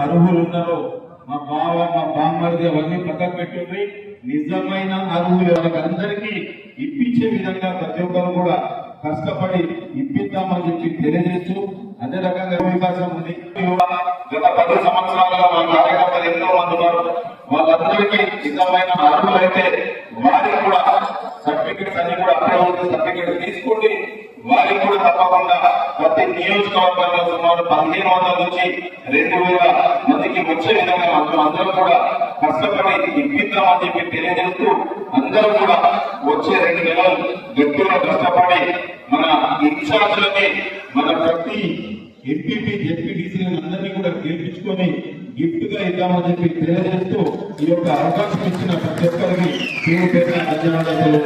అర్హులు ఉన్నారో మా బావ మా బామ్మడిది అవన్నీ పక్కకు పెట్టుకుని నిజమైన అర్హులు వాళ్ళకందరికీ ఇప్పించే విధంగా ప్రతి ఒక్కరు కూడా కష్టపడి ఇప్పిద్దామని చెప్పి తెలియజేస్తూ అదే రకంగా వికాసం ఉంది. గత 10 సంవత్సరాలుగా మా కార్యకర్తలు ఎంతో మంది ఉన్నారు. వాళ్ళందరికీ నిజమైన అర్హులైతే వారికి కూడా సర్టిఫికెట్స్ అన్ని కూడా అప్లై సర్టిఫికెట్ తీసుకోండి. వారికి కూడా తప్పకుండా ప్రతి నియోజకవర్గంలో సుమారు 1500 నుంచి 2000 మందికి వచ్చే విధంగా అందరూ కూడా కష్టపడి ఇప్పిద్దామని చెప్పి తెలియజేస్తూ అందరూ కూడా వచ్చే 2 నెలలు గట్టిగా కష్టపడి మన ఇన్ఛార్జ్లకి మన ప్రతి ఎంపీపీ జెడ్పీటీసీ అందరినీ కూడా గెలిపించుకొని గిఫ్ట్ గా ఇద్దామని చెప్పి తెలియజేస్తూ ఈ యొక్క అవకాశం ఇచ్చిన ప్రతి ఒక్కరికి ధన్యవాదాలు.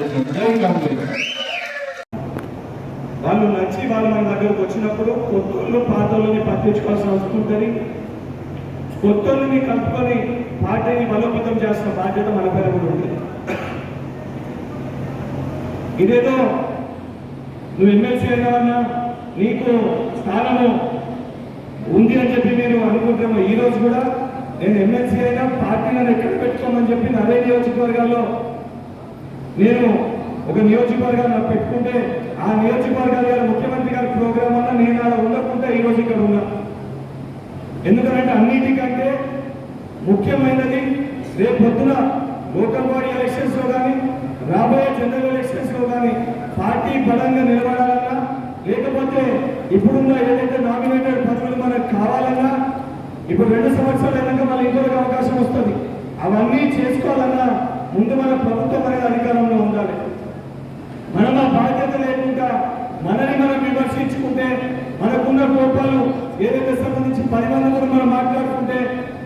వాళ్ళు నచ్చి వాళ్ళు మన దగ్గరకు వచ్చినప్పుడు కొత్తోళ్ళు పాతోళ్ళని పట్టించుకోవాల్సిన అవసరం ఉంటుంది. కొత్తోళ్ళని కలుపుకొని పార్టీని బలోపేతం చేసిన బాధ్యత మన పేరు కూడా ఉంది. ఇదేదో నువ్వు ఎమ్మెల్సీ అయినా నీకు స్థానము ఉంది అని చెప్పి మీరు అనుకుంటామో, ఈ రోజు కూడా నేను ఎమ్మెల్సీ అయినా పార్టీలను ఎక్కడ పెట్టుకోమని చెప్పి అదే నియోజకవర్గాల్లో నేను ఒక నియోజకవర్గాన్ని పెట్టుకుంటే ఆ నియోజకవర్గాల గారు ముఖ్యమంత్రి గారి ప్రోగ్రాం వల్ల నేను అలా ఉండకుండా ఈ రోజు ఇక్కడ ఉన్నా. ఎందుకంటే అన్నిటికంటే ముఖ్యమైనది రేపు పొద్దున లోకల్ బాడీ ఎలక్షన్స్ లో కానీ రాబోయే జనరల్ ఎలక్షన్స్ లో కానీ పార్టీ బలంగా నిలబడాలన్నా లేకపోతే ఇప్పుడున్న ఏదైతే నామినేటెడ్ పదవులు మనకు కావాలన్నా ఇప్పుడు 2 సంవత్సరాలు అయినాక మన ఇంకొక అవకాశం వస్తుంది. అవన్నీ చేసుకోవాలన్నా ముందు మన ప్రభుత్వం అనేది అధికారంలో ఉండాలి. మనం ఆ బాధ్యత లేకుండా మనని మనం విమర్శించుకుంటే మనకున్న కోపాలు ఏదైతే సంబంధించి 10 మంది కూడా మనం మాట్లాడుకుంటే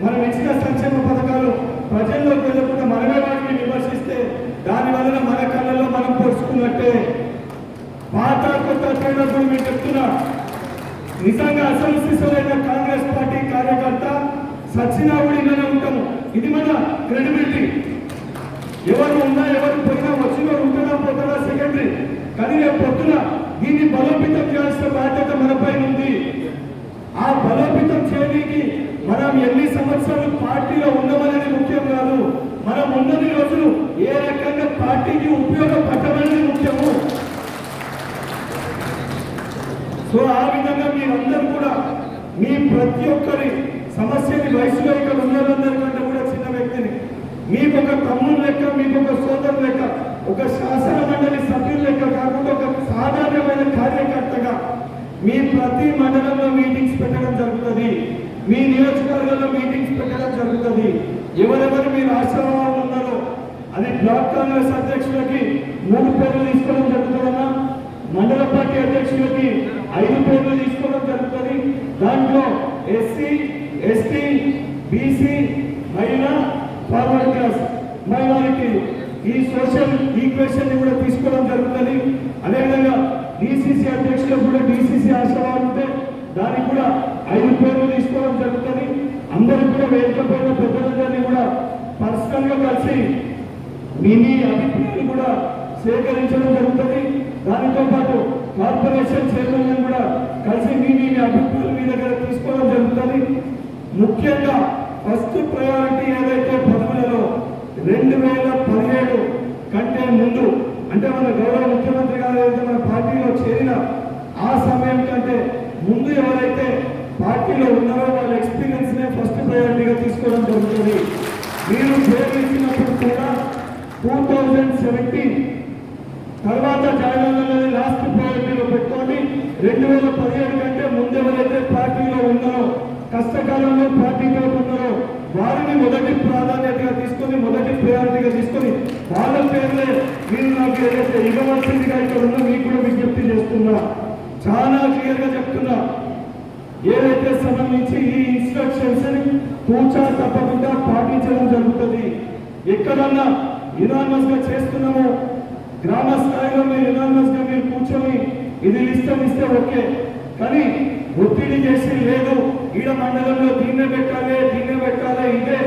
మనం ఇచ్చిన సంక్షేమ పథకాలు ప్రజల్లోకి వెళ్ళకుండా మనమే వాటిని విమర్శిస్తే దానివల్ల మన కళ్ళల్లో మనం పొడుచుకున్నట్టే. పాత కొత్త తేడాతో మేము చెప్తున్నా, నిజంగా అసలు శిశులైన కాంగ్రెస్ పార్టీ కార్యకర్త సచ్చినావుడిగానే ఉంటాము. ఇది మన క్రెడిబిలిటీ. ఎవరు ఉన్నా ఎవరు పోయినా వచ్చినా ఉంటున్నా పోతున్నా సెకండరీ, కానీ రేపు పొద్దున దీన్ని బలోపేతం చేయాల్సిన బాధ్యత మనపై ఉంది. ఆ బలోపేతం చేయడానికి మనం ఎన్ని సంవత్సరాలు పార్టీలో ఉండమనేది ముఖ్యం కాదు, మనం ఉన్నది రోజులు ఏ రకంగా పార్టీకి ఉపయోగపడమనేది ముఖ్యము. సో ఆ విధంగా మీరందరూ కూడా మీ ప్రతి ఒక్కరి సమస్యని వయసులో ఇక్కడ ఉన్నదందరికంటే కూడా చిన్న వ్యక్తిని మీకు ఒక తమ్ముడు లెక్క, మీకు ఒక సోదరు లెక్క, ఒక శాసన మండలి సభ్యుల లెక్క కాకుండా ఒక సాధారణమైన కార్యకర్తగా మీ ప్రతి మండలంలో మీటింగ్స్ పెట్టడం జరుగుతుంది, మీ నియోజకవర్గంలో మీటింగ్స్ పెట్టడం జరుగుతుంది. ఎవరెవరు మీరు ఆశ్రమంలో ఉన్నారో అది బ్లాక్ కాంగ్రెస్ అధ్యక్షులకి 3 పేర్లు తీసుకోవడం జరుగుతుందన్నా, మండల పార్టీ అధ్యక్షులకి 5 పేర్లు తీసుకోవడం జరుగుతుంది. దాంట్లో ఎస్సీ, ఎస్టీ, బీసీ, మహిళా, ఫార్వర్డ్ క్లాస్, మైనారిటీ ఈ సోషల్ ఈక్వేషన్ కూడా తీసుకోవడం జరుగుతుంది. అదేవిధంగా డిసిసి అధ్యక్షులకు కూడా డిసిసి ఆశ్రమాలు ఉంటే దానికి కూడా 5 పేర్లు తీసుకోవడం జరుగుతుంది. అందరూ కూడా వేదికపైన పెద్దలందరినీ కూడా పర్సనల్ గా కలిసి మీ అభిప్రాయాలు కూడా సేకరించడం జరుగుతుంది. దానితో పాటు కార్పొరేషన్ చైర్మన్ కూడా కలిసి మీ అభిప్రాయాలు మీ దగ్గర తీసుకోవడం జరుగుతుంది. ముఖ్యంగా ఫస్ట్ ప్రయారిటీ ఏదైతే పదవులలో 2017 కంటే ముందు అంటే మన గౌరవ ముఖ్యమంత్రి గారు ఏదైతే మన పార్టీలో చేరిన ఆ సమయం కంటే ముందు ఎవరైతే పార్టీలో ఉన్నారో వాళ్ళ ఎక్స్పీరియన్స్ నే ఫస్ట్ ప్రయారిటీగా తీసుకోవడం జరుగుతుంది. మీరు పేరు ఇచ్చినప్పుడు కూడా 2017 తర్వాత జాయిన్ అనేది లాస్ట్ ప్రయారిటీలో పెట్టుకోండి. 2017 కంటే ముందు ఎవరైతే పార్టీలో ఉన్నారో కష్టకాలంలో పార్టీలో ఉన్నారో వారిని మొదటి ప్రాధాన్యతగా తీసుకొని మొదటి ప్రయారిటీగా తీసుకొని వాళ్ళ పేర్లే మీరు నాకు ఏదైతే ఇవ్వవలసిందిగా ఇక్కడ ఉందో మీకు కూడా విజ్ఞప్తి చేస్తున్నా. చాలా క్లియర్ గా చెప్తున్నా, ఏదైతే సంబంధించి ఈ ఇన్స్ట్రక్షన్స్ తూచా తప్పకుండా పాటించడం జరుగుతుంది. ఎక్కడన్నా యునానిమస్ గా చేస్తున్నామో గ్రామ స్థాయిలో మీరు యునానిమస్ గా మీరు కూర్చొని ఇది లిస్టం ఇస్తే ఓకే, కానీ ఒత్తిడి చేసి లేదు ఈడ మండలంలో దీన్నే పెట్టాలి ఇదే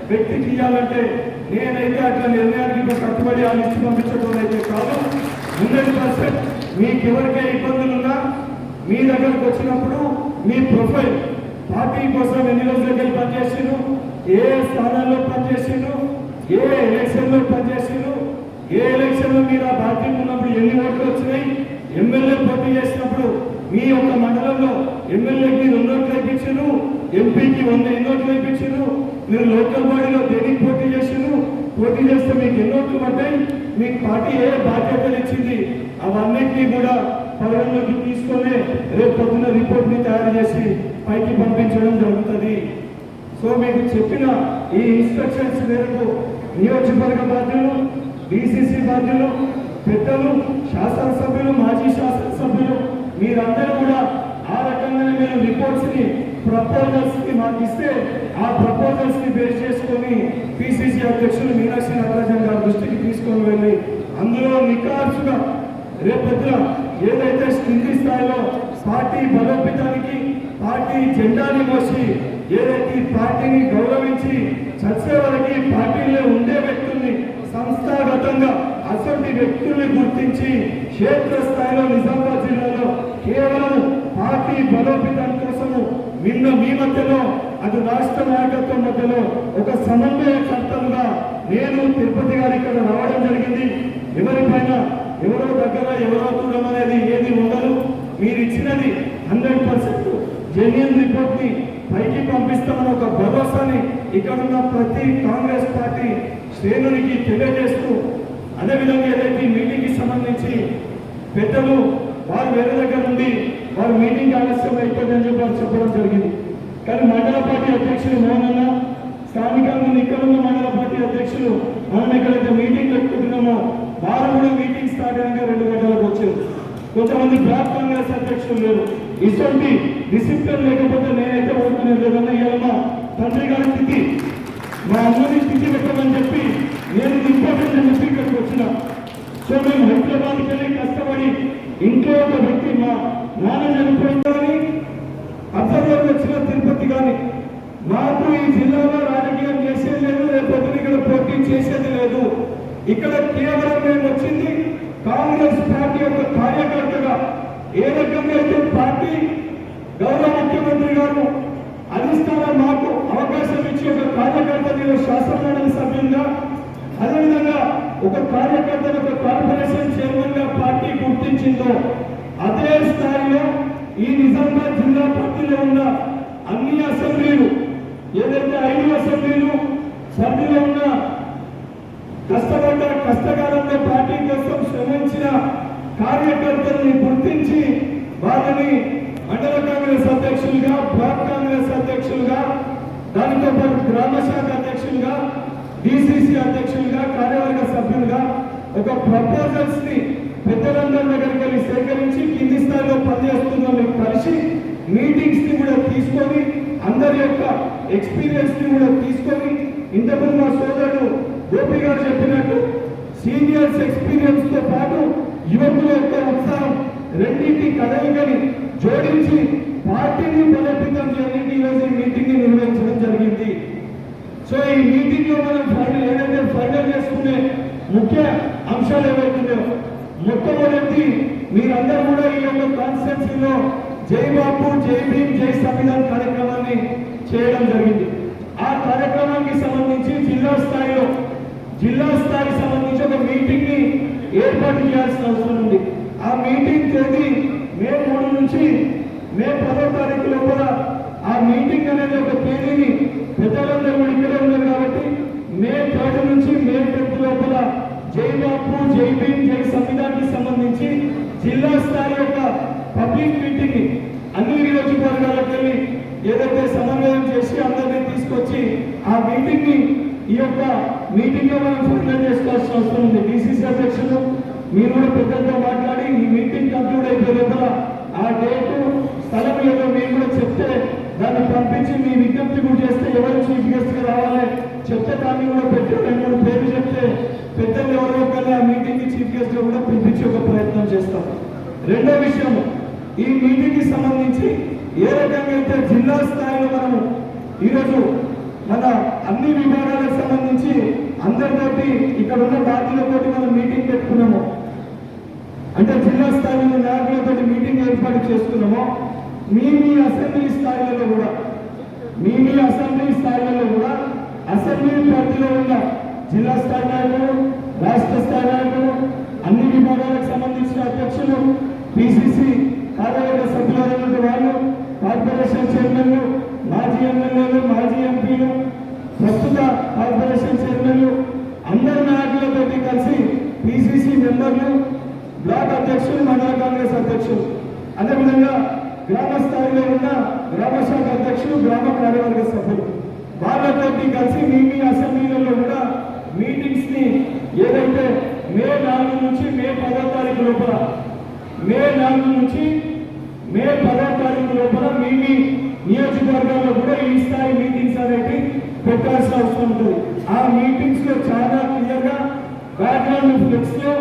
వ్యక్తికి ఇవ్వాలంటే నేనైతే అట్లా నిర్ణయానికి కట్టుబడి ఆ లిస్టు పంపించడం అయితే కాదు. 100% మీకు ఎవరికే ఇబ్బందులున్నా మీ దగ్గరకు వచ్చినప్పుడు మీ ప్రొఫైల్ పార్టీ కోసం ఎన్ని రోజులకి పనిచేసి స్థానాల్లో పనిచేసిండ్రు, ఏ ఎలక్షన్లో పనిచేసిండ్రు, ఏ ఎలక్షన్లో మీరు ఆ పార్టీకి ఉన్నప్పుడు ఎన్ని ఓట్లు వచ్చినాయి, ఎమ్మెల్యే పోటీ చేసినప్పుడు మీ యొక్క మండలంలో ఎమ్మెల్యేకి 2 ఓట్లు వేయించారు, ఎంపీకి 100 ఓట్లు వేయించారు, మీరు లోకల్ బాడీలో దేనికి పోటీ చేసారు, పోటీ చేస్తే మీకు ఎన్ని ఓట్లు పడ్డాయి, మీకు పార్టీ ఏ బాధ్యతలు ఇచ్చింది, అవన్నిటినీ కూడా పరిగణలోకి తీసుకొని రేపు పొద్దున రిపోర్ట్ ని తయారు చేసి పైకి పంపించడం జరుగుతుంది. సో మీకు చెప్పిన ఈ ఇన్స్ట్రక్షన్స్ మేరకు నియోజకవర్గ బాధ్యులు, డిసిసి బాధ్యులు, పెద్దలు, శాసనసభ్యులు, మాజీ శాసనసభ్యులు మీరందరూ కూడా ఆ రకంగానే మీరు రిపోర్ట్స్ ని ప్రపోజల్స్ ని మాకు ఇస్తే ఆ ప్రపోజల్స్ ని బేస్ చేసుకొని పిసిసి అధ్యక్షులు మీనాక్షి నటరాజన్ గారి దృష్టికి తీసుకొని వెళ్ళి అందులో నికార్సుగా రేపొద్దున ఏదైతే కింది స్థాయిలో పార్టీ బలోపేతానికి పార్టీ జెండాని మోసి ఏదైతే ఈ పార్టీని గౌరవించి చచ్చే వరకు పార్టీలో ఉండే వ్యక్తుల్ని సంస్థాగతంగా అసలు వ్యక్తుల్ని గుర్తించి క్షేత్ర స్థాయిలో నిజామాబాద్ జిల్లాలో కేవలం పార్టీ బలోపేతం కోసము నిన్న మీ మధ్యలో అటు రాష్ట్ర నాయకత్వం మధ్యలో ఒక సమన్వయకర్తలుగా నేను తిరుపతి గారి ఇక్కడ రావడం జరిగింది. ఎవరిపైన ఎవరో దగ్గర ఎవరో దూరం అనేది ఏది ఉండదు. మీరు ఇచ్చినది 100% జెన్యూన్ రిపోర్ట్ ని పైకి పంపిస్తామని ఒక భరోసాని ఇక్కడున్న ప్రతి కాంగ్రెస్ పార్టీ శ్రేణునికి తెలియజేస్తూ, అదేవిధంగా ఏదైతే మీటింగ్ కి సంబంధించి పెద్దలు వారు వేరే దగ్గర నుండి వారు మీటింగ్ ఆలస్యం అయిపోయిందని చెప్పి చెప్పడం జరిగింది. కానీ మండల పార్టీ అధ్యక్షులు మోహన్ స్థానికంగా ఇక్కడ ఉన్న మండల పార్టీ అధ్యక్షులు మనం ఎక్కడైతే మీటింగ్ పెట్టుకుంటున్నామో వారు కూడా మీటింగ్ స్టార్ట్ అయినాక 2 గంటలకు వచ్చారు. కొంతమంది బ్లాక్ కాంగ్రెస్ అధ్యక్షులు లేరు. ఇటువంటి డిసిప్లిన్ లేకపోతే నేనైతే ఓడుకునేది లేదన్నా ఇవాళ మా తండ్రి గారి స్థితి మా అమ్మని స్థితి పెట్టమని చెప్పి నేను ఇంపార్టెంట్ అని చెప్పి ఇక్కడికి వచ్చిన. సో మేము హైదరాబాద్కి వెళ్ళి కష్టపడి ఇంట్లో ఒక వ్యక్తి మా నాన్న చనిపోయిందని అబ్జర్వర్ వచ్చిన తిరుపతి కానీ మాకు ఈ జిల్లాలో రాజకీయం చేసేది లేదు, రేపు ఇక్కడ పోటీ చేసేది లేదు. ఇక్కడ కేవలం మేము వచ్చింది కాంగ్రెస్ పార్టీ యొక్క కార్యకర్తగా. ఏ రకంగా అయితే పార్టీ గౌరవ ముఖ్యమంత్రి గారు అధిష్టానం మాకు అవకాశం ఇచ్చి ఒక కార్యకర్తని శాసనమండలి సభ్యులుగా, అదేవిధంగా ఒక కార్యకర్తను ఒక కార్పొరేషన్ చైర్మన్ గా పార్టీ గుర్తించిందో అదే స్థాయిలో ఈ నిజామాబాద్ జిల్లా పార్టీలో ఉన్న అన్ని అసెంబ్లీలు ఏదైతే 5 అసెంబ్లీలు సభ్యులు ఉన్న కష్టకాలంలో పార్టీ కోసం శ్రమించిన కార్యకర్తల్ని గుర్తించి వారిని మండల కాంగ్రెస్ అధ్యక్షులుగా, బ్లాక్ కాంగ్రెస్ అధ్యక్షులుగా, దానితో పాటు గ్రామ శాఖ అధ్యక్షులుగా, డిసిసి అధ్యక్షులుగా, కార్యవర్గ సభ్యులుగా ఒక ప్రపోజల్స్ ని పెద్దలందరి దగ్గరికి వెళ్ళి సేకరించి కింది స్థాయిలో పనిచేస్తున్న కలిసి మీటింగ్స్ ని కూడా తీసుకొని అందరి యొక్క ఎక్స్పీరియన్స్ ని కూడా తీసుకొని ఇంతకుముందు మా సోదరుడు గోపి గారు చెప్పినట్టు సీనియర్స్ ఎక్స్పీరియన్స్ తో పాటు యువకుల యొక్క ఉత్సాహం రెండింటి కలయికని జోడించి పార్టీని బలోపేతం చేయడానికి ఈరోజు ఈ మీటింగ్ ని నిర్వహించడం జరిగింది. సో ఈ మీటింగ్ లో మనం ఏదైతే ఫైనల్ చేసుకునే ముఖ్య అంశాలు ఏవైతున్నాయో మొట్టమొదటి మీరందరూ కూడా ఈ యొక్క కాన్స్టిట్యూన్సీలో జై బాపు, జై భీమ్, జై సంవిధాన్ కార్యక్రమాన్ని చేయడం జరిగింది. ఆ కార్యక్రమానికి సంబంధించి జిల్లా స్థాయికి సంబంధించి ఒక మీటింగ్ ని ఏర్పాటు చేయాల్సిన అవసరం ఉంది. ఆ మీటింగ్ తేదీ మే 3 నుంచి మే 10వ తారీఖు లోపల ఆ మీటింగ్ అనేది ఒక తేదీని పెద్దలందరూ కూడా ఇక్కడే ఉన్నారు కాబట్టి మే 3 నుంచి మే 10 లోపల జై బాపు, జై భీమ్, జై సంవిధానికి సంబంధించి జిల్లా స్థాయి యొక్క పబ్లిక్ మీటింగ్ అన్ని నియోజకవర్గాలకు వెళ్ళి ఏదైతే సమన్వయం చేసి అందరినీ తీసుకొచ్చి ఆ మీటింగ్ ని ఈ యొక్క మీటింగ్ లో మనం ఫైనల్ చేసుకోవాల్సిన అవసరం ఉంది. డిసిసి అధ్యక్షులు మీరు కూడా పెద్దలతో మాట్లాడి ఈ మీటింగ్ కంప్లీట్ అయిపోయే లోపల ఆ డేటు స్థలం ఏదో మీరు కూడా చెప్తే దాన్ని పంపించి మీ విజ్ఞప్తి కూడా చేస్తే ఎవరు చీఫ్ గెస్ట్ గా రావాలి చెప్తే దాన్ని కూడా పెట్టి 2-3 పేర్లు చెప్తే పెద్దలు ఎవరో ఒకళ్ళు ఆ మీటింగ్ కి చీఫ్ గెస్ట్ గా కూడా పిలిపించి ఒక ప్రయత్నం చేస్తాం. రెండో విషయం, ఈ మీటింగ్ కి సంబంధించి ఏ రకంగా అయితే జిల్లా స్థాయిలో మనము ఈరోజు మన అన్ని విభాగాలకు సంబంధించి అందరితోటి ఇక్కడ ఉన్న పార్టీలతోటి మనం మీటింగ్ పెట్టుకున్నాము, అంటే జిల్లా స్థాయిలో నాయకులతో మీటింగ్ ఏర్పాటు చేస్తున్నామో మీ అసెంబ్లీ స్థాయిలలో కూడా స్థాయిలో ఉన్న జిల్లా స్థాయి నాయకులు, రాష్ట్ర స్థాయి నాయకులు, అన్ని విభాగాలకు సంబంధించిన అధ్యక్షులు, పిసిసి కార్యవర్గ సభ్యులైనటువంటి వాళ్ళు, కార్పొరేషన్ చైర్మన్లు, మాజీ ఎమ్మెల్యేలు, మాజీ ఎంపీలు, ప్రస్తుత కార్పొరేషన్ చైర్మన్లు, అందరి నాయకులతో కలిసి పిసిసి మెంబర్లు, బ్లాక్ అధ్యక్షులు, మండల కాంగ్రెస్ అధ్యక్షులు, అదేవిధంగా గ్రామ స్థాయిలో ఉన్న గ్రామ శాఖ అధ్యక్షులు, గ్రామ కార్యవర్గ సభ్యులు వాళ్ళతో కలిసి మీ అసెంబ్లీలలో కూడా మీటింగ్స్ ని ఏదైతే మే 4 నుంచి మే 10వ తారీఖు లోపల మీ నియోజకవర్గాల్లో కూడా ఈ స్థాయి మీటింగ్స్ అనేవి పెట్టాల్సిన అవసరం ఉంటుంది. ఆ మీటింగ్స్ లో చాలా క్లియర్ గా బ్యాక్గ్రౌండ్ ఫ్లెక్స్ లో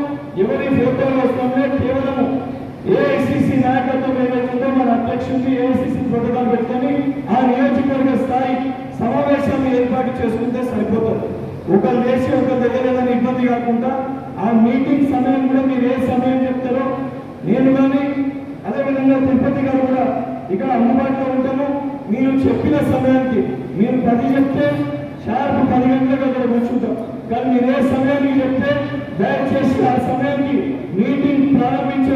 ఎవరి ఫోటోలు వస్తుందో కేవలం ఏఐసిసి నాయకత్వం ఏదైతుందో మన అధ్యక్షుడిని ఏఐసిసి ప్రోటోకాల్ పెట్టుకొని ఆ నియోజకవర్గ స్థాయి సమావేశాన్ని ఏర్పాటు చేసుకుంటే సరిపోతుంది. ఒకరు లేచి ఒకరు దగ్గర ఇబ్బంది కాకుండా ఆ మీటింగ్ సమయం కూడా మీరు ఏ సమయం చెప్తారో నేను కానీ అదేవిధంగా తిరుపతి గారు కూడా ఇక్కడ అందుబాటులో ఉంటాము. మీరు చెప్పిన సమయానికి మీరు 10 చెప్తే షార్ప్ 10 గంటలకు అక్కడ కూర్చుంటాం. కానీ మీరు ఏ సమయానికి చెప్తే దయచేసి ఆ సమయానికి మీటింగ్ ప్రారంభించ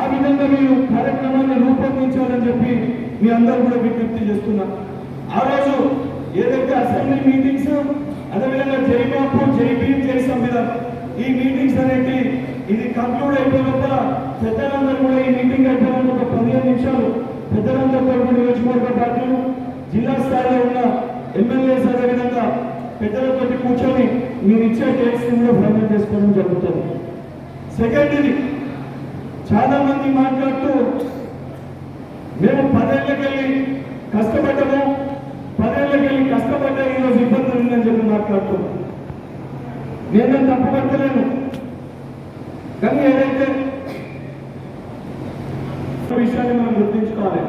ఆ విధంగా మీరు కార్యక్రమాన్ని రూపొందించాలని చెప్పి మీ అందరూ కూడా విజ్ఞప్తి చేస్తున్నారు. ఆ రోజు ఏదైతే అసెంబ్లీ మీటింగ్స్, అదేవిధంగా జై బాపు, జై భీమ్, జై సంవిధానం ఈ మీటింగ్స్ అనేవి ఇది కంక్లూడ్ అయిపోయిన లోపల పెద్దలందరూ కూడా ఈ మీటింగ్ అయిపోయిన ఒక 15 నిమిషాలు పెద్దలందరితో కూడా నియోజకవర్గ పార్టీలు, జిల్లా స్థాయిలో ఉన్న ఎమ్మెల్యేస్ అదేవిధంగా పెద్దలతో కూర్చొని మీరు ఇచ్చే డేట్స్ కూడా ఫైనల్ చేసుకోవడం జరుగుతుంది. సెకండ్, ఇది చాలా మంది మాట్లాడుతూ మేము 10 ఏళ్ళకెళ్ళి కష్టపడ్డాము, 10 ఏళ్ళకెళ్ళి కష్టపడ్డా ఈరోజు ఇబ్బందులు ఉందని చెప్పి మాట్లాడుతున్నాం. నేను తప్పు పట్టలేను, కానీ ఏదైతే విషయాన్ని మనం గుర్తించుకోవాలి,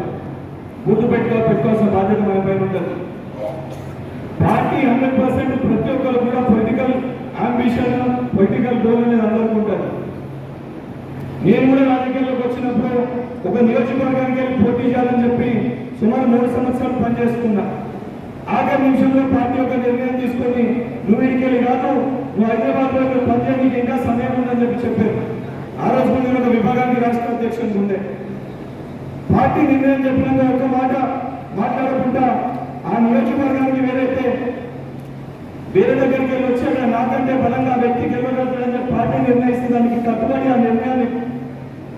గుర్తు పెట్టుకోవాల్సిన బాధ్యత మన పైన ఉంటుంది. పార్టీ 100% ప్రతి ఒక్కరు కూడా పొలిటికల్ అంబిషన్, పొలిటికల్ గోల్ అనేది అందరికీ ఉంటుంది. నేను కూడా రాజకీయాల్లోకి వచ్చినప్పుడు ఒక నియోజకవర్గానికి వెళ్ళి పోటీ చేయాలని చెప్పి సుమారు 3 సంవత్సరాలు పనిచేసుకున్నా. ఆఖరి నిమిషంలో పార్టీ ఒక నిర్ణయం తీసుకొని నువ్వు ఇంటికెళ్ళి కాదు, నువ్వు హైదరాబాద్లో పనిచేయడానికి ఇంకా సమయం ఉందని చెప్పారు. ఆ రోజు నేను ఒక విభాగానికి రాష్ట్ర అధ్యక్షుడు ఉండే. పార్టీ నిర్ణయం చెప్పినాక ఒక మాట మాట్లాడకుండా ఆ నియోజకవర్గానికి వేరే దగ్గరికి వెళ్ళి వచ్చి అక్కడ నాకంటే బలంగా వ్యక్తి గెలవగలుగుతాడని చెప్పి పార్టీ నిర్ణయిస్తే దానికి కట్టుబడి ఆ నిర్ణయాన్ని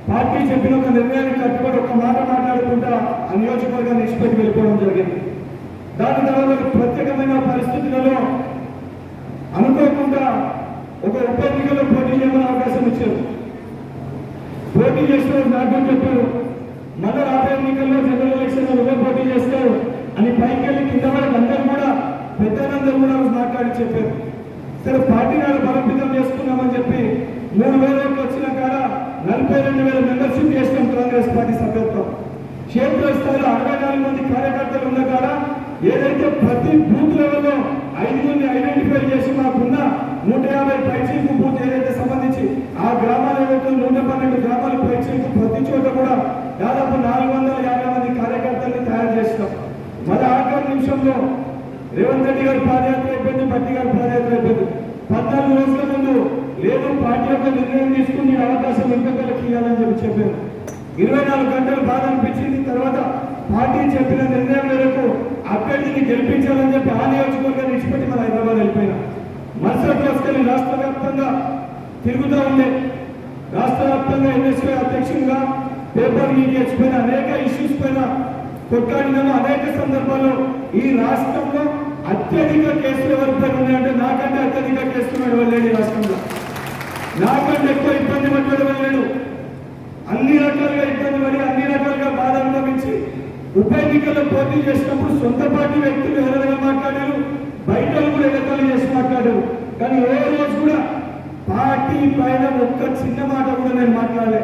పార్టీ చెప్పిన ఒక నిర్ణయానికి కట్టుబడి ఒక మాట మాట్లాడుకుంటా ఆ నియోజకవర్గాన్ని ఇష్టపెట్టి వెళ్ళిపోవడం జరిగింది. దాని తర్వాత ప్రత్యేకమైన పరిస్థితులలో అనుకోకుండా ఒక ఉప ఎన్నికల్లో పోటీ చేయమని అవకాశం ఇచ్చారు. పోటీ చేసిన నాకు చెప్పారు, మళ్ళీ రాబోయే ఎన్నికల్లో జనరల్ ఎలక్షన్ నువ్వే పోటీ చేస్తారు అని పైకి వెళ్ళి కింద వరకు అందరూ కూడా పెద్దలందరూ కూడా మాట్లాడి చెప్పారు. సరే పార్టీ నాడు బలోపేతం చేసుకున్నామని చెప్పి 3000 వచ్చిన కాడ 42,000 మెంబర్షిప్ చేసినాం కాంగ్రెస్ పార్టీ సభ్యత్వం. క్షేత్ర స్థాయిలో 64 మంది కార్యకర్తలు ఉన్న కాడ ఏదైతే ప్రతి బూత్ లెవెల్లో 5 మంది ఐడెంటిఫై చేసి మాకున్న 150 పైచీలకు బూత్ ఏదైతే సంబంధించి ఆ గ్రామాల 112 గ్రామాల పైచీలకు ప్రతి చోట కూడా దాదాపు 450 మంది కార్యకర్తల్ని తయారు చేసినాం. మరి ఆఖరి నిమిషంలో రేవంత్ రెడ్డి గారి పాదయాత్ర అయిపోయింది, భట్టి గారి పాదయాత్ర అయిపోయింది. 14 రోజుల ముందు లేదు పార్టీ యొక్క నిర్ణయం తీసుకుని అవకాశం ఇంకొకరికి ఇవ్వాలని చెప్పారు. 24 గంటలు బాధ అనిపించింది. తర్వాత పార్టీ చెప్పిన నిర్ణయం మేరకు అభ్యర్థిని గెలిపించాలని చెప్పి ఆ నియోజకవర్గాన్ని ఇచ్చిపెట్టి మన హైదరాబాద్ వెళ్ళిపోయినా. మరుసటి రోజుకెళ్ళి రాష్ట్ర వ్యాప్తంగా తిరుగుతూ ఉండే, రాష్ట్ర వ్యాప్తంగా ఎన్ఎస్వై అధ్యక్షులుగా పేపర్ లీక్ చేసిపోయిన అనేక ఇష్యూస్ పైన కొట్లాడినాము. అనేక సందర్భాల్లో ఈ రాష్ట్రంలో అత్యధిక కేసులు ఎవరిపై ఉన్నాయంటే నాకంటే అత్యధిక కేసులు వెళ్ళలేడు. ఈ రాష్ట్రంలో నాకంటే ఎక్కువ ఇబ్బంది పడ్డాడు వెళ్ళాడు. అన్ని రకాలుగా ఇబ్బంది పడి అన్ని రకాలుగా బాధ అనుభవించి ఉప ఎన్నికల్లో పోటీ చేసినప్పుడు సొంత పార్టీ వ్యక్తులు ఎవరైనా మాట్లాడారు, బయట కూడా ఎగతాళి చేసి మాట్లాడారు. కానీ ఏ రోజు కూడా పార్టీ పైన ఒక్క చిన్న మాట కూడా నేను మాట్లాడలే.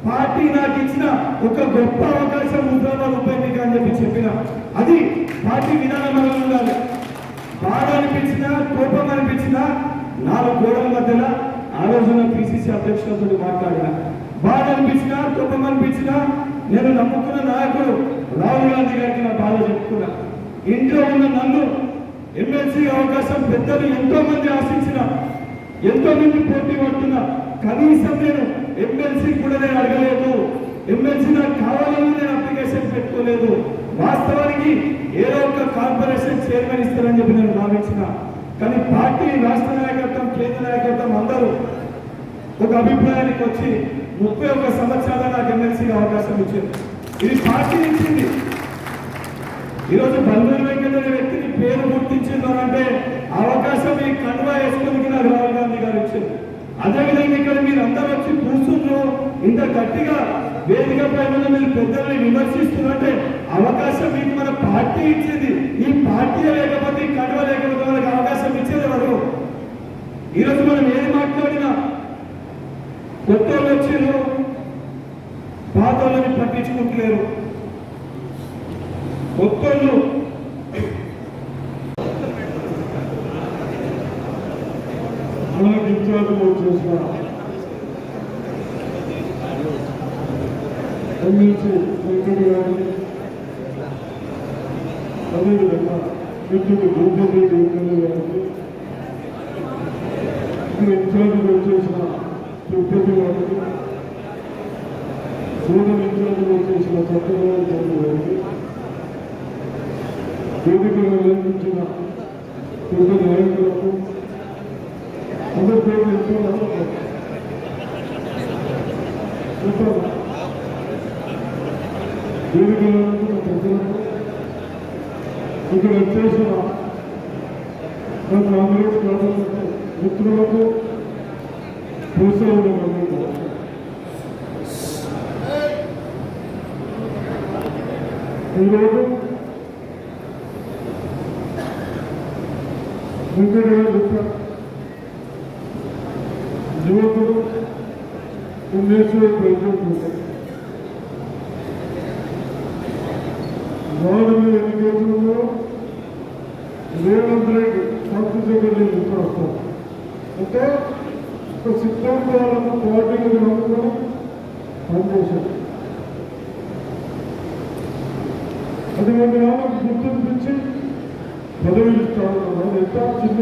పార్టీ నాకు ఇచ్చిన ఒక గొప్ప అవకాశం హుజరాబాద్ ఉప ఎన్నిక అని చెప్పిన అది పార్టీ విధానం వల్ల ఉండాలి. బాధ అనిపించినా కోపం అనిపించినా 4 గోడల మధ్యన ఆ రోజున పిసిసి అధ్యక్షులతో మాట్లాడిన, బాధ అనిపించినా కోపం అనిపించినా నేను నమ్ముకున్న నాయకుడు రాహుల్ గాంధీ గారికి నా బాధ చెప్పుకున్నా. ఇంట్లో ఉన్న నన్ను ఎమ్మెల్సీ అవకాశం పెద్దలు ఎంతో మంది ఆశించిన, ఎంతో మంది పోటీ పడుతున్నా కనీసం నేను ఎమ్మెల్సీ కూడా నేను అడగలేదు. ఎమ్మెల్సీ నాకు కావాలని నేను అప్లికేషన్ పెట్టుకోలేదు. వాస్తవానికి ఏదో ఒక కార్పొరేషన్ చైర్మన్ ఇస్తారని చెప్పి నేను భావించిన. కానీ పార్టీ రాష్ట్ర నాయకత్వం, కేంద్ర నాయకత్వం అందరూ ఒక అభిప్రాయానికి వచ్చి 31 సంవత్సరాల నాకు ఎమ్మెల్సీగా అవకాశం ఇచ్చింది. ఇది పార్టీ ఇచ్చింది. ఈరోజు బంధువుల వెంకట అనే వ్యక్తిని పేరు గుర్తించింది అంటే అవకాశం ఈ కండువా వేసుకుని నాకు రాహుల్ గాంధీ గారు ఇచ్చింది. అదేవిధంగా ఇక్కడ మీరు అందరూ వచ్చి కూర్చున్నారు, ఇంత గట్టిగా వేదిక పైన మీరు పెద్దల్ని విమర్శిస్తున్నారంటే అవకాశం మీకు మన పార్టీ ఇచ్చింది. ఈ పార్టీ లేకపోతే ఈ కండువా లేకపోతే మనకు అవకాశం ఇచ్చేది ఎవరు? ఈరోజు మనం ఏది మాట్లాడినా కొత్త వాళ్ళు వచ్చారు, పాత వాళ్ళని పట్టించుకుంటలేరు. కొత్తలు మనకి ఇన్ఛార్జ్ చేసిన ఎమ్మెల్సీ వెంకయ్య గారిని, అదేవిధంగా మిత్రుడు భూపతి రెడ్డి ఎమ్మెల్యే గారికి, ఇక్కడ ఇన్ఛార్జ్ చేసిన తిరుపతి గారికి, సోదరు ఇన్ఛార్జ్ చేసిన సత్యనారాయణ గారికి, వేదికలు నిర్వహించిన తిరుపతి నాయకులకు అందరి పేరు ఎంతో వేదికలకు ప్రజలకు ఇక్కడ వచ్చేసిన నా కాంగ్రెస్ పార్టీ మిత్రులకు ప్రోత్సాహం ఈరోజు యువకుడు పుణ్యేశ్వర ప్రెసిడెంట్ వారు ఎన్ని కేసులలో రేవంత్ రెడ్డి సంస్థలు ఇక్కడ వస్తారు అంటే ఒక సిద్ధాంతాలను పార్టీలకు నమ్ముకొని పనిచేశారు. అది ఒక గుర్తింపించి పదవులు ఇస్తాను ఎంత చిన్న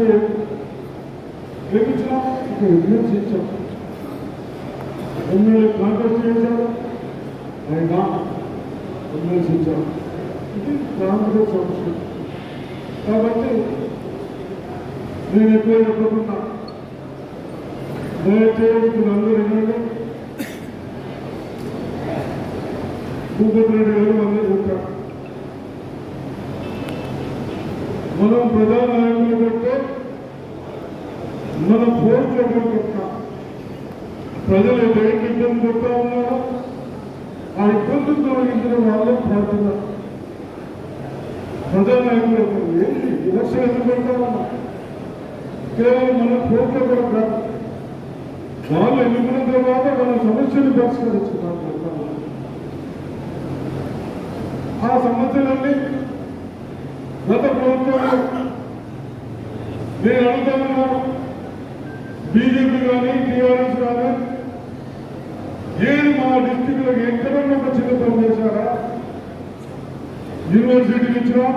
ఏమిచ్చినా ఒక విమర్శించాం. ఎమ్మెల్యే కాంటాక్ట్ చేశారు, ఆయన విమర్శించారు. ఇది కాంగ్రెస్ సంస్కృతి. కాబట్టి నేను ఎక్కువ చెప్పకుండా దయచేసి అందరూ వినండి. భూపతి రెడ్డి గారు అందరూ చెప్పారు, మనం ప్రధాన నాయకులు కంటే మన పోస్టుల కంటే ప్రజలు ఎటువంటి ఇబ్బంది పెడతా ఉన్నారో ఆ ఇబ్బందులు తొలగించిన వాళ్ళే ప్రార్థన. ప్రధాన నాయకులకు ఏంటి విలక్షణ ఎందుకు పెడతా ఉన్నా? కేవలం మన పోస్టుల కూడా కాదు, వాళ్ళు ఎన్నుకున్న తర్వాత మన సమస్యలు పరిష్కరించుకున్నారు. ఆ సమస్యలన్నీ గత ప్రభుత్వంలో నేను అడుగుతున్నా, బీజేపీ కానీ టీఆర్ఎస్ కానీ ఏది మా డిస్టిక్లో ఎక్కడన్నా ఒక చిన్న పని చేశారా? యూనివర్సిటీకి ఇచ్చినాం,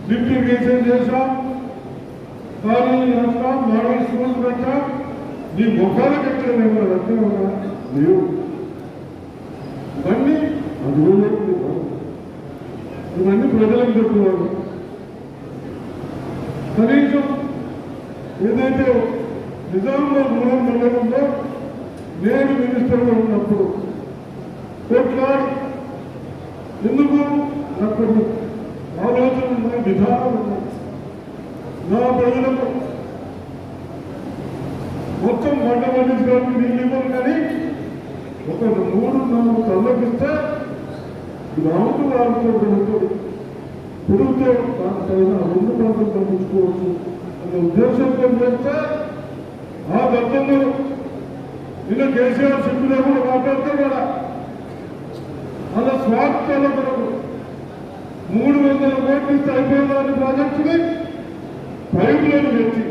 లిఫ్ట్ ఇరిగేషన్ చేశాం, కాలేజీ రాష్ట్రం, మోడల్ స్కూల్స్ పెట్టాం. నీ ముఖాలకు ఎక్కడ మేము రద్దు లేవు. ఇవన్నీ ఇవన్నీ ప్రజలకు చెప్పుకోవాలి. కనీసం ఏదైతే నిజామాబాద్ మూలం మండలంలో నేను మినిస్టర్గా ఉన్నప్పుడు కొట్లాడి ఎందుకు నాకు ఆలోచన ఉన్నాయి, విధానం ఉన్నాయి. నా ప్రజలకు మొత్తం పంట పండించడానికి నీళ్ళు ఇవ్వరు, కానీ ఒక 3-4 తల్లకిస్తే గ్రాములు వాడుకోగలుగుతుంది. పెరుగుతో దానిపైన 2 పంటలు పండించుకోవచ్చు అనే ఉద్దేశంతో చేస్తే ఆ గతంలో నిన్న కేసీఆర్ చెప్పినా కూడా మాట్లాడితే కూడా అలా స్వార్థాల కొరకు 300 కోట్లు ఇస్తే అయిపోయేదాన్ని ప్రాజెక్టుని పైపులను పెట్టి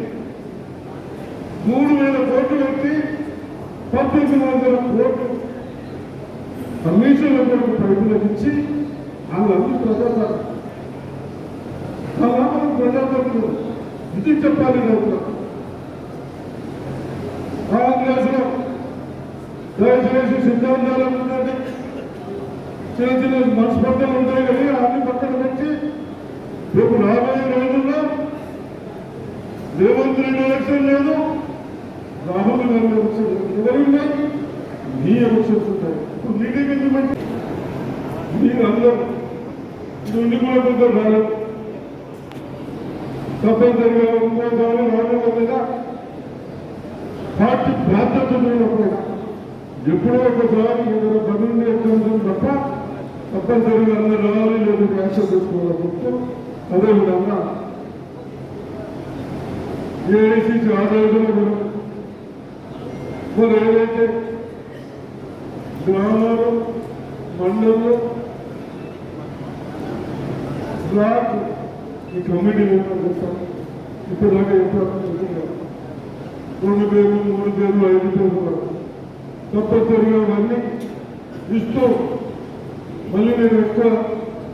3000 కోట్లు పెట్టి 1900 కోట్లు కమిషన్ల కొరకు పైపులకు ఇచ్చి వాళ్ళందరూ ప్రజలు ప్రజాప్రతినిధులు ఇది చెప్పాలి రైతులు. కాంగ్రెస్లో దయచేసి సిద్ధాంతాలు ఉండండి, చిన్న చిన్న మనస్పర్ధలు ఉంటాయి కానీ అన్ని పక్కన పెట్టి రేపు రాబోయే రోజుల్లో రేవంత్ రెడ్డి ఎలక్షన్ లేదు, రాహుల్ గాంధీ ఎలక్షన్ లేదు. ఎవరున్నాయి? మీ ఎలక్షన్స్ ఉంటాయి. ఇప్పుడు మీటింగ్ ఎందుకు పెట్టి మీరు అందరూ నుండి కూడా కొందరు రాలేదు. తప్పనిసరిగా ఇంకోసారి రావడం లేదా పార్టీ బాధ్యత ఉన్నప్పుడైనా ఎప్పుడో ఒకసారి ఏదైనా పనులు ఎక్కడ తప్ప తప్పనిసరిగా అందరూ రావాలి, లేదు యాక్షన్ తీసుకోవాలని చెప్తూ అదేవిధంగా ఏఐసిసి ఆదాయంలో మరి ఏదైతే గ్రామాలు మండలు బ్లాక్ ఈ కమిటీ చేస్తాం. ఇప్పటిదాకా చెప్పారు 2 పేర్లు 3 పేర్లు 5 పేర్లు వరకు తప్పనిసరిగా అవన్నీ ఇస్తూ మళ్ళీ నేను ఎక్కువ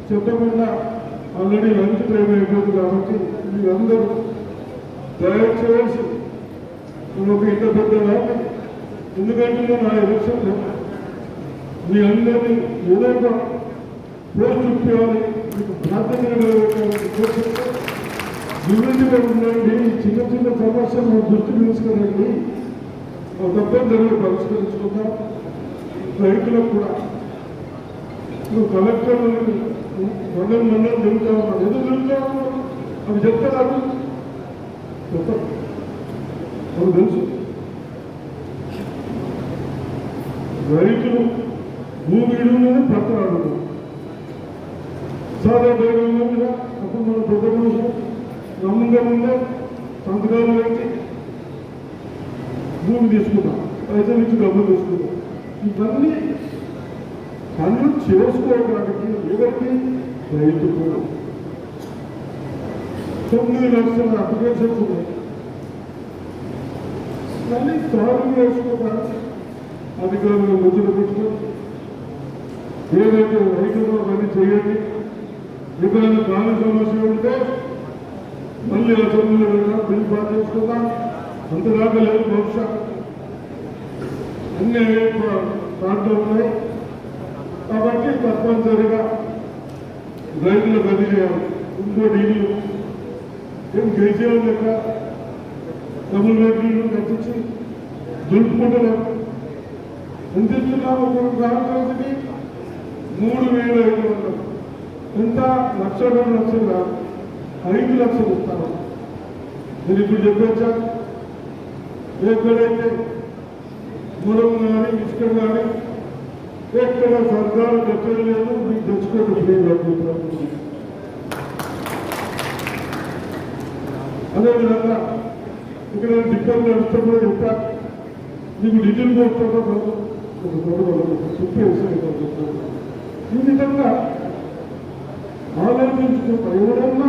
చెప్పకుండా ఆల్రెడీ లంచ్ టైం అయిపోతుంది కాబట్టి మీరందరూ దయచేసి ఒక ఇంత పెద్ద వాటి ఎందుకంటే నా ఎలక్షన్లో మీ అందరినీ ఏదో ఒక పోస్ట్ ఇప్పించాలి, మీకు ప్రాధాన్యత అభివృద్ధిగా ఉండండి. చిన్న చిన్న సమస్యలు దృష్టి తీసుకురండి, తప్పనిసరిగా పరిష్కరించుకుంటాం. రైతులకు కూడా నువ్వు కలెక్టర్ మండలం తిరుగుతా ఉన్నాడు, ఎందుకు తిరుగుతా ఉన్నాడు అవి చెప్తారు. నాకు తెలుసు రైతులు భూమి మీద పత్రాలు సాధారణ మీద అప్పుడు మన పెద్ద మనుషులు నమ్ముగా సంతకాలు పెట్టి భూమి తీసుకున్నాం, పైసలు ఇచ్చి డబ్బులు తీసుకున్నాం. ఇవన్నీ పనులు చేసుకోవడానికి ఎవరికి? రైతుకు 9 లక్షల అప్లికేషన్స్ ఉన్నాయి. మళ్ళీ సాగు చేసుకోవడానికి అధికారులు ముద్దులు పెట్టుకొని ఏదైతే రైతులు పని చేయండి. ఎక్కడైనా కాని సమస్య ఉంటే మళ్ళీ అసెంబ్లీలో బిల్ పాస్ చేసుకుందాం. అంతదాకా లేదు, బహుశా అన్ని దాంట్లో ఉన్నాయి. కాబట్టి తప్పనిసరిగా రైతులు గది చేయాలి. ఇంకోటి ఇల్లు ఏం కేసీఆర్ లెక్క డబుల్ బెడ్రూమ్లు కట్టించి దులుపుకుంటున్నాం. ఎంత ఇస్తున్నాము? ఒక గ్రామానికి 3,500 ఎంత? 1,00,000 కాదు, 5 లక్షలు ఇస్తాను. నేను ఇప్పుడు చెప్పొచ్చా? ఎక్కడైతే మూలం కానీ ఇసుక కానీ ఎక్కడ సర్కారు పెట్టలేదు, మీకు తెచ్చుకోండి ఫ్రీగా. అదేవిధంగా ఇక్కడ డిఫరెంట్ నడిస్తే కూడా చెప్తా, మీకు డీజిల్ పోతుందో చెప్పేసి ఈ విధంగా ఆలోచించుకుంటా. ఎవరన్నా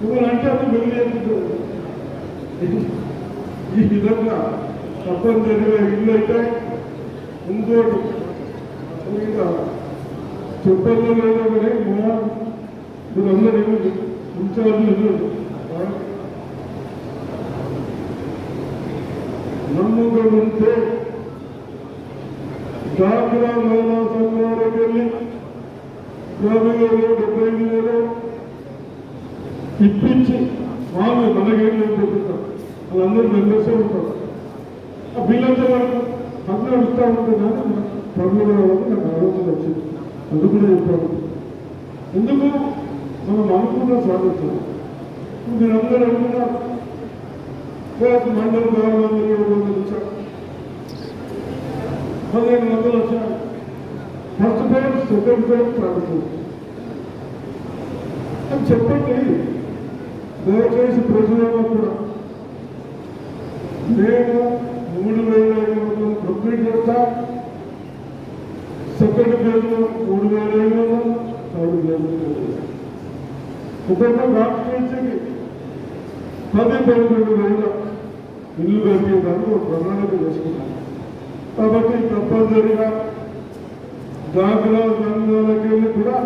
ఎవరంటే అది వెళ్ళి ఈ విధంగా తప్పనిసరిగా ఇల్లు అయితే ఇంకోటి ఇంకా చెప్పల్లో లేదో కానీ మీరందరూ ఇన్ఛార్జీలు నమ్మకం ఉంటే డాక్రా మహిళా సంఘాలకు వెళ్ళి 50,000 75,000 ఇప్పించి వాళ్ళు మనకేళ్ళు చెప్తారు. వాళ్ళందరూ మెంబర్సే ఉంటారు. ఆ బిల్లంతా వాళ్ళు అన్నీ అడుగుతూ ఉంటున్నాను. పనులు వాళ్ళకి నాకు ఆలోచన వచ్చింది, అది కూడా చెప్పాను. ఎందుకు మనం అనుకున్న సాధించాలి. మీరందరూ అనుకున్నారు మండలం 4,700 వచ్చారు, 1,500 వచ్చారు. First phase second phase third phase అని చెప్పండి. దయచేసి ప్రజలలో కూడా నేను 3,500 కంప్లీట్ చేస్తా. సెకండ్ ఫేజ్ లో 3,500, థర్డ్ ఫేజ్ ఒక్కొక్క కాన్స్టిట్యూన్సీకి 10-12,000 ఇల్లు కట్టేదాన్ని ఒక ప్రణాళిక చేసుకున్నాను. కాబట్టి తప్పనిసరిగా డాక్రా సంఘాలకి వెళ్ళి కూడా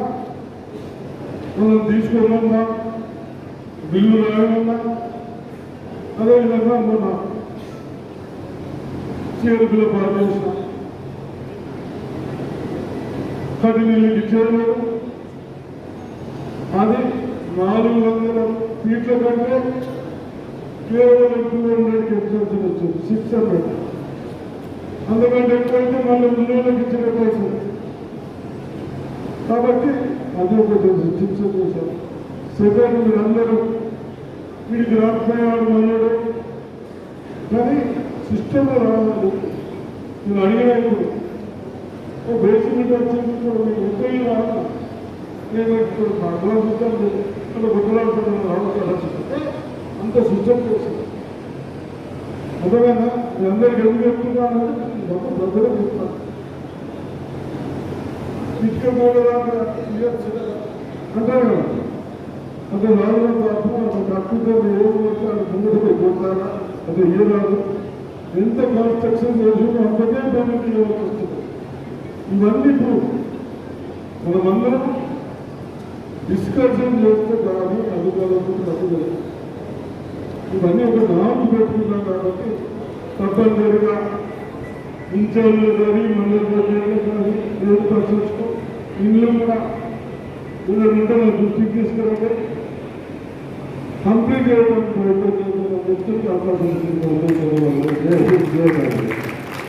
మనం తీసుకున్నాం. బిల్లు రాయమన్నా అదేవిధంగా మొన్న చేరుకుల పాల్గొన కటి నీళ్ళకి ఇచ్చేయలేదు. అది 400 ఫీట్ల కంటే కేవలం 200 ఎక్స్టెన్షన్ వచ్చింది, 600. అందుకంటే ఎక్కువైతే మళ్ళీ ముందుకి ఇచ్చిన పైసలు. కాబట్టి అది ఒకటి శిక్ష చేశారు. సెకండ్, మీరందరూ వీడికి రాకపోయేవాడు మన్నాడు, కానీ సిస్టంలో రావాలి. నేను అడిగినప్పుడు ఓ బేసిక్ వచ్చింది ఎంతైనా రావాలి. నేను అడ్వాన్స్ గుర్తులాడుతున్నాను, అంత సిస్టమ్ చేశాను. అర్థమైనా మీ అందరికి ఎందుకు చెప్తున్నాను, దగ్గర చెప్తాను. ఇటుక మూడదాకా అంటారు కదా, అంటే నాలుగు తప్పు తప్పుతో ఏం ముందుకు పోతారా, అది ఏ రాదు. ఎంత కన్స్ట్రక్షన్ చేసినా అంతకే దానికి వస్తుంది. ఇవన్నీ ఇప్పుడు మనమందరం డిస్కషన్ చేస్తే కానీ అధికారులకు తప్పదు. ఇవన్నీ ఒక నామం పెట్టుకున్నాం కాబట్టి తప్పనిసరిగా ఇన్ఛార్జ్లో కానీ మండలి కానీ ఏది పరిశీలించుకో. ఇల్లు కూడా ఉంటే మన దృష్టికి తీసుకురండి, కంప్లీట్ చేయడానికి ప్రయత్నం చేస్తున్న వ్యక్తులకు అవకాశం